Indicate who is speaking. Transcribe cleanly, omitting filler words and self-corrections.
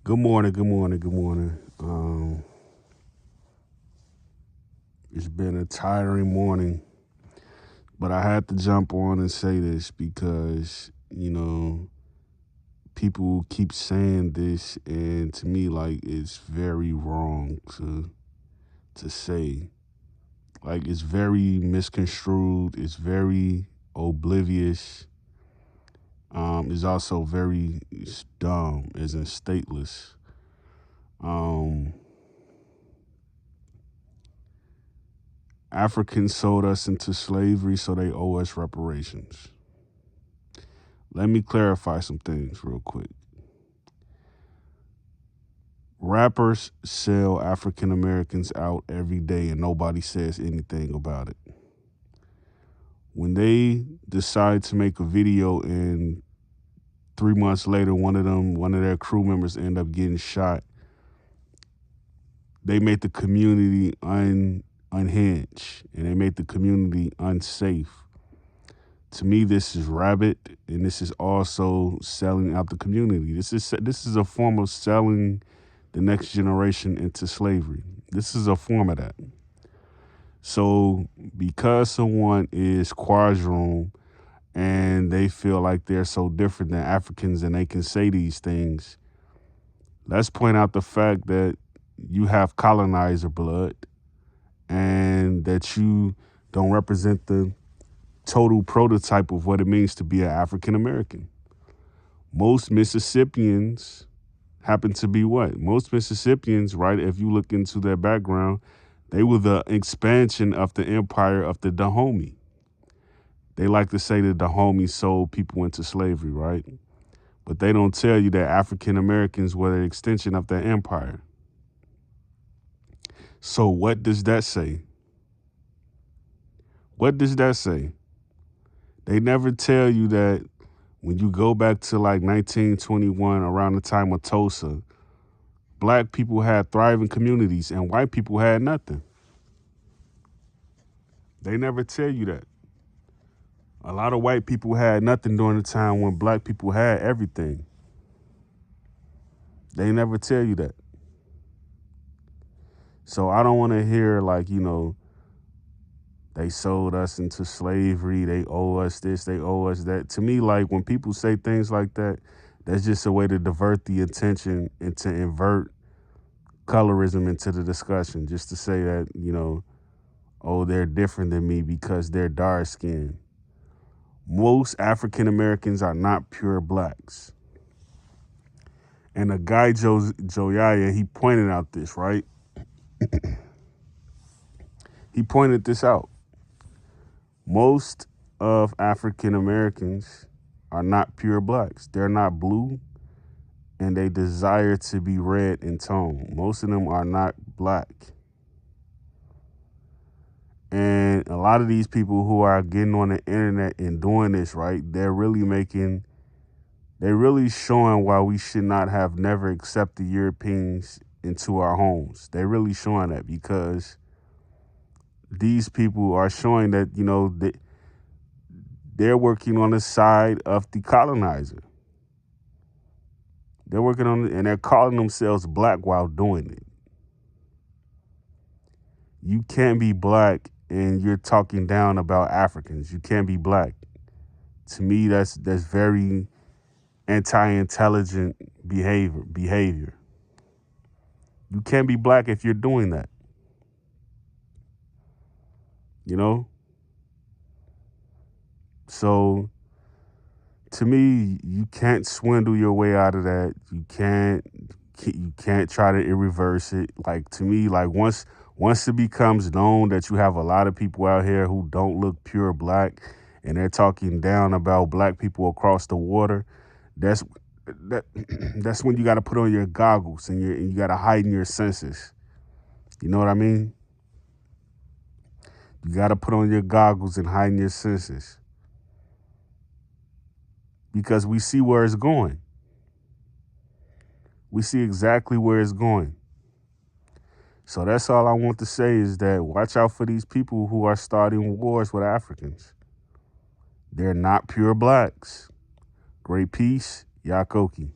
Speaker 1: Good morning, good morning, good morning. It's been a tiring morning, but I had to jump on and say this because, people keep saying this, and to me, like, it's very wrong to say. Like, it's very misconstrued, it's very oblivious, it's also very dumb, as in stateless. Um, Africans sold us into slavery, so they owe us reparations. Let me clarify some things real quick. Rappers sell African Americans out every day and nobody says anything about it. When they decide to make a video and 3 months later one of their crew members end up getting shot, they make the community unhinged and they make the community unsafe. To me, this is rabbit, and this is also selling out the community. This is a form of selling the next generation into slavery. This is a form of that. So, because someone is quadroon and they feel like they're so different than Africans and they can say these things, let's point out the fact that you have colonizer blood and that you don't represent the total prototype of what it means to be an African American. Most Mississippians happen to be what? Most Mississippians, right, if you look into their background, they were the expansion of the empire of the Dahomey. They like to say that Dahomey sold people into slavery, right? But they don't tell you that African Americans were the extension of that empire. So what does that say? What does that say? They never tell you that when you go back to like 1921, around the time of Tulsa, black people had thriving communities and white people had nothing. They never tell you that. A lot of white people had nothing during the time when black people had everything. They never tell you that. So I don't want to hear like, they sold us into slavery, they owe us this, they owe us that. To me, like when people say things like that, that's just a way to divert the attention and to invert colorism into the discussion, just to say that, oh, they're different than me because they're dark skinned. Most African Americans are not pure blacks. And the guy Joyaya, he pointed out this, right? He pointed this out. Most of African Americans are not pure blacks. They're not blue and they desire to be red in tone. Most of them are not black. And a lot of these people who are getting on the internet and doing this, right, they're really showing why we should not have never accepted Europeans into our homes. They're really showing that because these people are showing that, they're working on the side of the colonizer. They're working on it and they're calling themselves black while doing it. You can't be black and you're talking down about Africans. You can't be black. To me, that's very anti-intelligent behavior. You can't be black if you're doing that. You know? So to me, you can't swindle your way out of that. You can't try to reverse it. Like to me, like once it becomes known that you have a lot of people out here who don't look pure black and they're talking down about black people across the water, that's that that's when you got to put on your goggles and you got to heighten your senses. You know what I mean? You got to put on your goggles and heighten your senses because we see where it's going. We see exactly where it's going. So that's all I want to say is that watch out for these people who are starting wars with Africans. They're not pure blacks. Great peace, Yakoki.